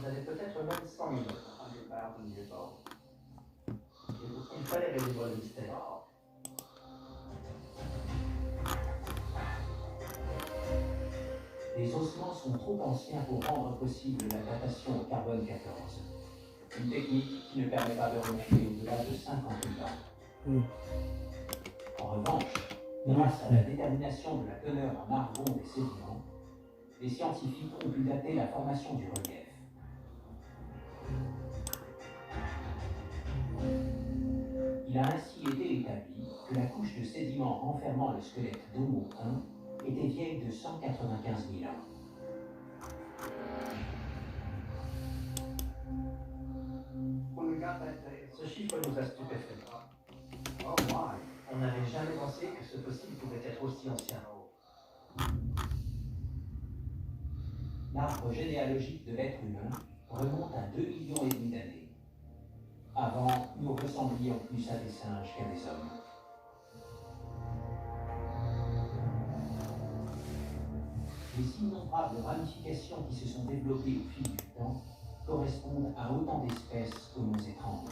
avaient peut-être même 100 000 ans. Il fallait résoudre le mystère. Les ossements sont trop anciens pour rendre possible la datation au carbone 14. Une technique qui ne permet pas de remonter au-delà de 50 000 ans. En revanche, grâce à la détermination de la teneur en argon des sédiments, les scientifiques ont pu dater la formation du relief. Il a ainsi été établi que la couche de sédiments renfermant le squelette d'Homo 1 était vieille de 195 000 ans. Ce chiffre nous a stupéfaits. On n'avait jamais pensé que ce fossile pouvait être aussi ancien. L'arbre généalogique de l'être humain remonte à 2,5 millions d'années. Avant, nous ressemblions plus à des singes qu'à des hommes. Les innombrables ramifications qui se sont développées au fil du temps correspondent à autant d'espèces que nos étranges.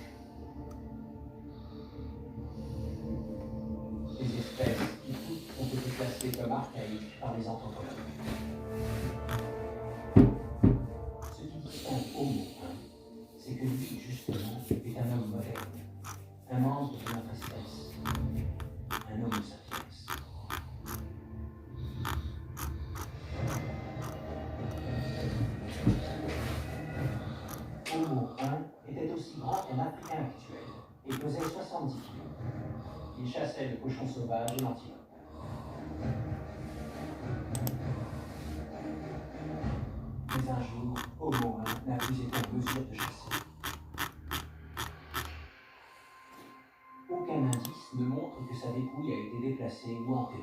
Des espèces qui toutes ont été classées comme archaïques par les anthropologues. Ce qui distingue Homo 1, c'est que lui, justement, est un homme moderne, un membre de notre espèce, un homo sapiens. Homo 1 était aussi grand qu'un Africain actuel et pesait 70 kg. Il chassait le cochon sauvage et l'antilope. Mais un jour, Homo 1 n'a plus été en mesure de chasser. Aucun indice ne montre que sa dépouille a été déplacée ou enterrée.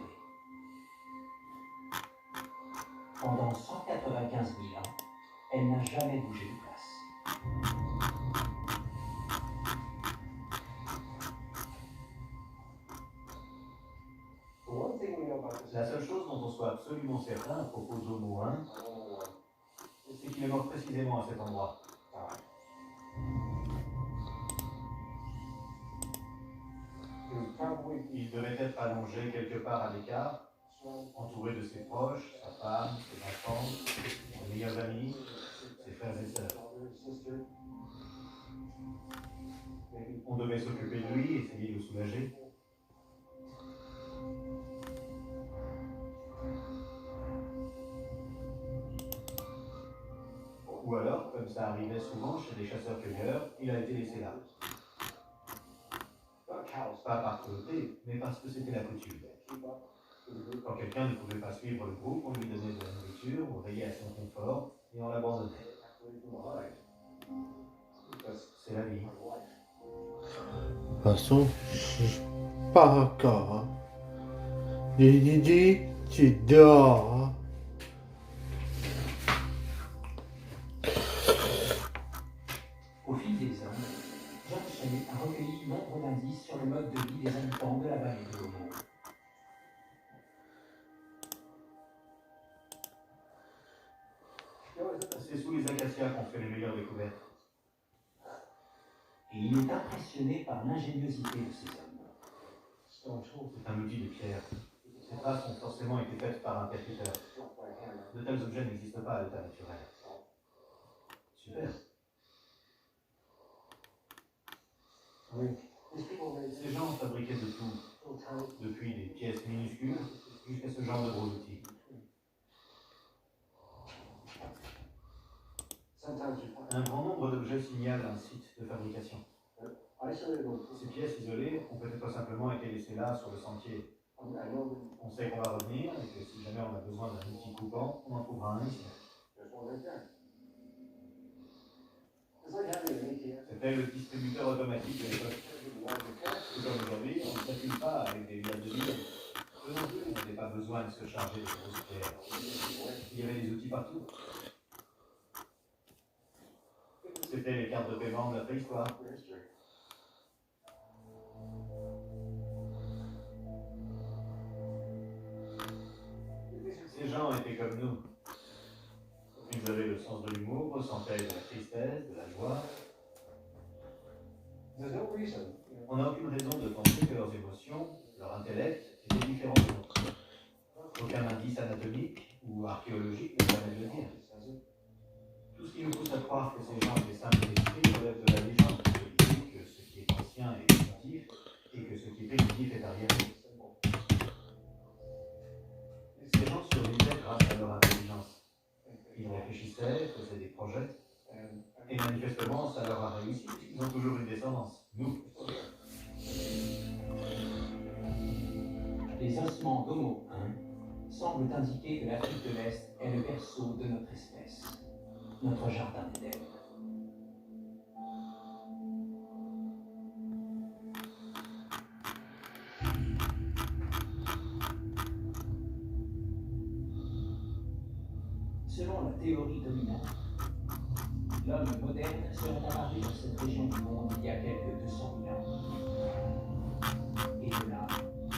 Pendant 195 000 ans, elle n'a jamais bougé de place. La seule chose dont on soit absolument certain à propos d'Homo 1, c'est qu'il est mort précisément à cet endroit. Il devait être allongé quelque part à l'écart, entouré de ses proches, sa femme, ses enfants, ses meilleurs amis, ses frères et sœurs. On devait s'occuper de lui, essayer de le soulager. Ou alors, comme ça arrivait souvent chez les chasseurs-cueilleurs, il a été laissé là. Pas par cruauté, mais parce que c'était la coutume. Quand quelqu'un ne pouvait pas suivre le groupe, on lui donnait de la nourriture, on veillait à son confort et on l'abandonnait. C'est la vie. De toute façon, pas encore. Didi, tu dors. Au fil des ans, John Shea a recueilli nombre d'indices sur le mode de vie des habitants de la vallée de l'Homo. C'est sous les acacias qu'on fait les meilleures découvertes. Et il est impressionné par l'ingéniosité de ces hommes. C'est un outil de pierre. Ces traces ont forcément été faites par un percuteur. De tels objets n'existent pas à l'état naturel. Super. Ces gens fabriquaient de tout, depuis des pièces minuscules jusqu'à ce genre de gros outils. Un grand nombre d'objets signalent un site de fabrication. Ces pièces isolées ont peut-être simplement été laissées là sur le sentier. On sait qu'on va revenir et que si jamais on a besoin d'un outil coupant, on en trouvera un ici. C'était le distributeur automatique de l'époque. Tout comme aujourd'hui, on ne s'affile pas avec des liasses de billes. Eux non plus n'avaient pas besoin de se charger de grosses pierres. Il y avait des outils partout. C'était les cartes de paiement de la préhistoire. Ces gens étaient comme nous. Ils avaient le sens de l'humour, ressentaient de la tristesse. On n'a aucune raison de penser que leurs émotions, leur intellect, étaient différents des nôtres. Aucun indice anatomique ou archéologique ne permet de le dire. Tout ce qui nous pousse à croire que ces gens étaient simples d'esprit relève de la légende, de l'idée que ce qui est ancien est primitif et que ce qui est primitif est arriéré. Ces gens survivaient grâce à leur intelligence. Ils réfléchissaient, faisaient des projets, et manifestement ça leur a réussi puisqu'ils ont toujours une descendance. Nous. Les ossements d'Homo 1 semblent indiquer que l'Afrique de l'Est est le berceau de notre espèce, notre jardin d'Éden. Selon la théorie dominante, l'homme moderne serait apparu dans cette région du monde il y a quelques 200 000 ans. Et de là,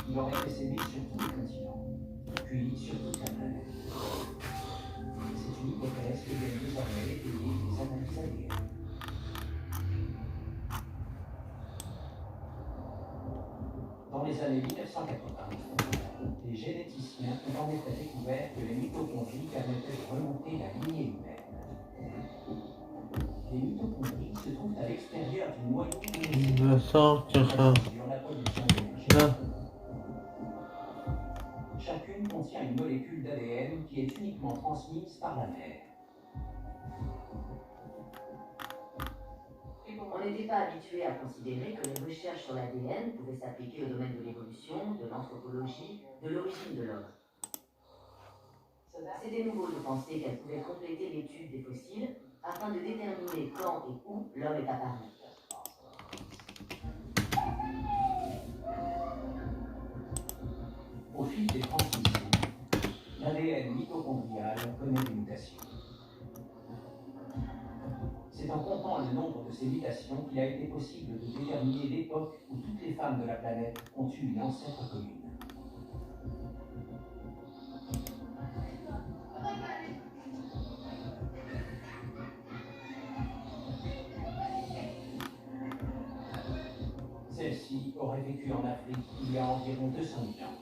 il aurait essaimé sur tous les continents, puis sur toute la planète. C'est une hypothèse que viennent désormais étayer les analyses ADN. Dans les années 1980, les généticiens ont en effet découvert que les mitochondries permettaient de remonter la lignée humaine. Les mitochondries se trouvent à l'extérieur du noyau Je sens que ça. sur la production d'énergie. Chacune contient une molécule d'ADN qui est uniquement transmise par la mère. On n'était pas habitué à considérer que les recherches sur l'ADN pouvaient s'appliquer au domaine de l'évolution, de l'anthropologie, de l'origine de l'homme. C'était nouveau de penser qu'elle pouvait compléter l'étude des fossiles afin de déterminer quand et où l'homme est apparu. Au fil des transmissions, l'ADN mitochondrial connaît des mutations. C'est en comptant le nombre de ces mutations qu'il a été possible de déterminer l'époque où toutes les femmes de la planète ont eu une ancêtre commune. Celle-ci aurait vécu en Afrique il y a environ 200 000 ans,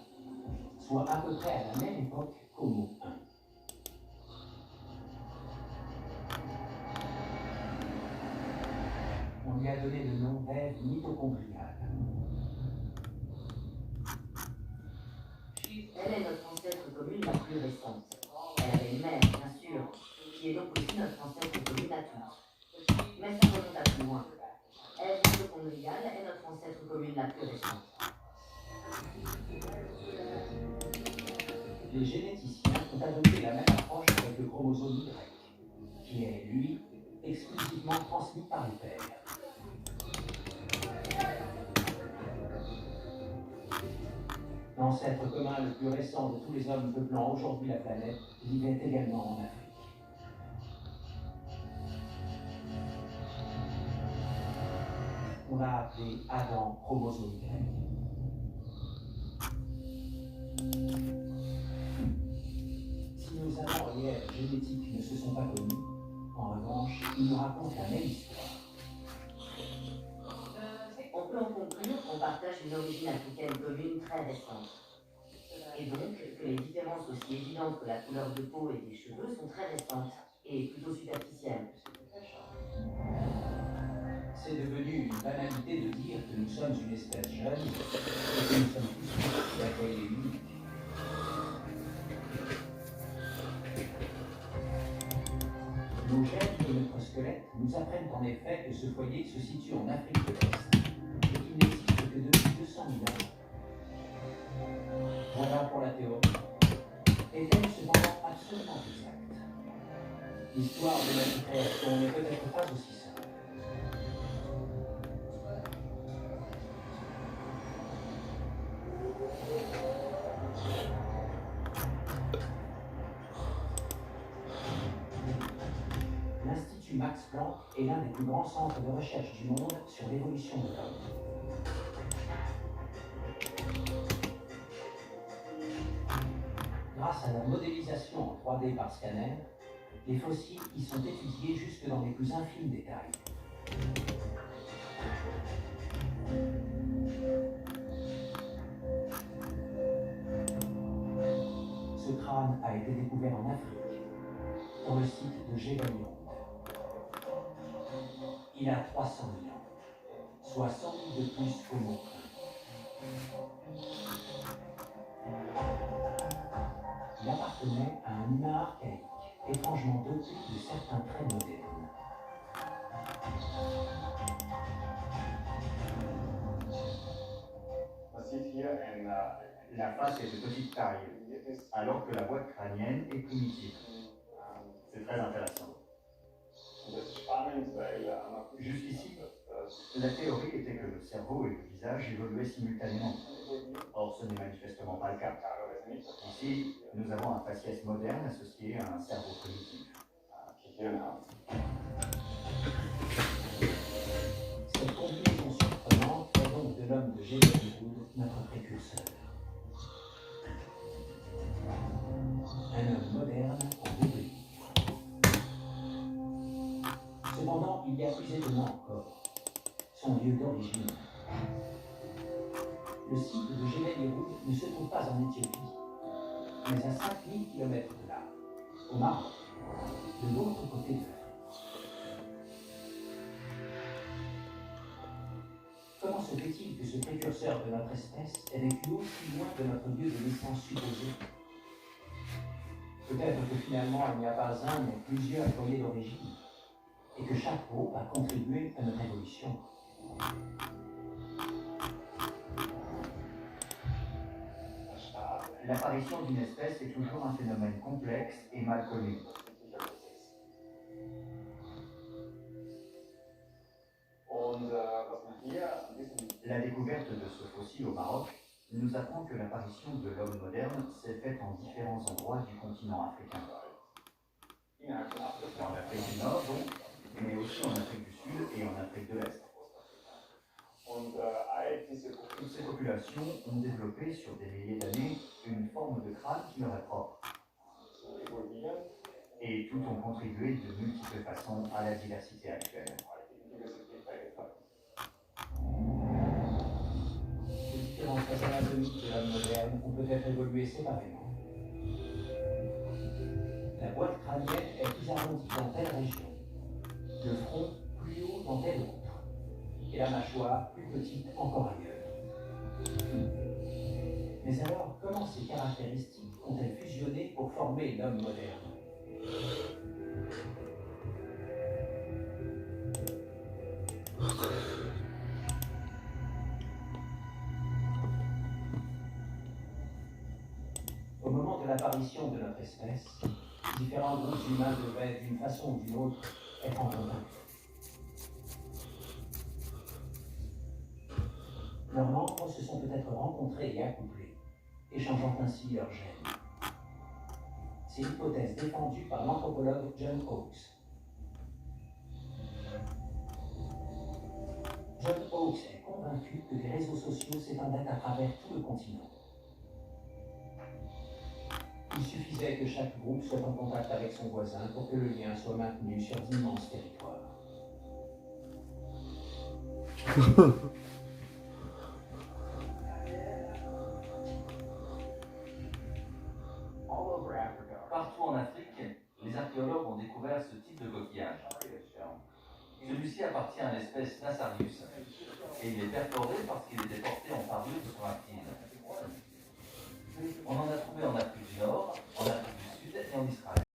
soit à peu près à la même époque qu'Homo 1. On lui a donné le nom d'Ève mitochondriale. Elle est notre ancêtre commune la plus récente. Elle avait une mère, bien sûr, qui est donc aussi notre ancêtre commune à tous. Mais ça remonte à plus loin. Ève mitochondriale est notre ancêtre commune la plus récente. Les généticiens ont adopté la même approche avec le chromosome Y, qui est, lui, exclusivement transmis par les pères. L'ancêtre commun le plus récent de tous les hommes peuplant aujourd'hui la planète vivait également en Afrique. On l'a appelé Adam chromosome Y. Si nos avant-arrières génétiques ne se sont pas connus, en revanche, ils nous racontent la même histoire. On peut en conclure qu'on partage une origine africaine commune très récente. Et donc que les différences aussi évidentes que la couleur de peau et des cheveux sont très récentes et plutôt superficielles. C'est devenu une banalité de dire que nous sommes une espèce jeune et que nous sommes tous d'accueil et uniques. Nos gènes et notre squelette nous apprennent en effet que ce foyer se situe en Afrique de l'Est et qu'il n'existe que depuis 200 000 ans. Voilà pour la théorie. Est-elle cependant absolument exacte? L'histoire de notre création n'est peut-être pas aussi simple. L'Institut Max Planck est l'un des plus grands centres de recherche du monde sur l'évolution de l'homme. Grâce à la modélisation en 3D par scanner, les fossiles y sont étudiés jusque dans les plus infimes détails. crâne a été découvert en Afrique, dans le site de Jebel Irhoud. Il a 300 000 ans, soit 100 000 de plus que mon crâne. Il appartenait à un humain archaïque, étrangement doté de certains traits modernes. La face est de petite taille, alors que la boîte crânienne est primitive. C'est très intéressant. Jusqu'ici, la théorie était que le cerveau et le visage évoluaient simultanément. Or, ce n'est manifestement pas le cas. Ici, nous avons un faciès moderne associé à un cerveau primitif. Cette combinaison surprenante fait donc de l'homme de Jebel Irhoud notre précurseur. Un homme moderne en double. Cependant, il y a plus étonnant encore, son lieu d'origine. Le site de Jebel Irhoud ne se trouve pas en Éthiopie, mais à 5000 km de là, au Maroc, de l'autre côté de l'Afrique. Comment se fait-il que ce précurseur de notre espèce ait vécu aussi loin de notre lieu de naissance supposé? Peut-être que finalement il n'y a pas un mais plusieurs foyers d'origine, et que chaque groupe a contribué à notre évolution. L'apparition d'une espèce est toujours un phénomène complexe et mal connu. La découverte de ce fossile au Maroc nous apprend que l'apparition de l'homme moderne s'est faite en différents endroits du continent africain. En Afrique du Nord, donc, mais aussi en Afrique du Sud et en Afrique de l'Est. Toutes ces populations ont développé sur des milliers d'années une forme de crâne qui leur est propre. Et toutes ont contribué de multiples façons à la diversité actuelle. Les différentes façons anatomiques de l'homme moderne ont peut-être évolué séparément. La boîte crânienne est plus arrondie dans telle région, le front plus haut dans telle autre, et la mâchoire plus petite encore ailleurs. Mais alors, comment ces caractéristiques ont-elles fusionné pour former l'homme moderne? Au moment de l'apparition de notre espèce, différents groupes humains devaient, d'une façon ou d'une autre, être en contact. Leurs membres se sont peut-être rencontrés et accouplés, échangeant ainsi leurs gènes. C'est l'hypothèse défendue par l'anthropologue John Hawkes. John Hawkes est convaincu que les réseaux sociaux s'étendaient à travers tout le continent. Il suffisait que chaque groupe soit en contact avec son voisin pour que le lien soit maintenu sur d'immenses territoires. Partout en Afrique, les archéologues ont découvert ce type de coquillage. Celui-ci appartient à l'espèce Nassarius et il est perforé parce qu'il était porté en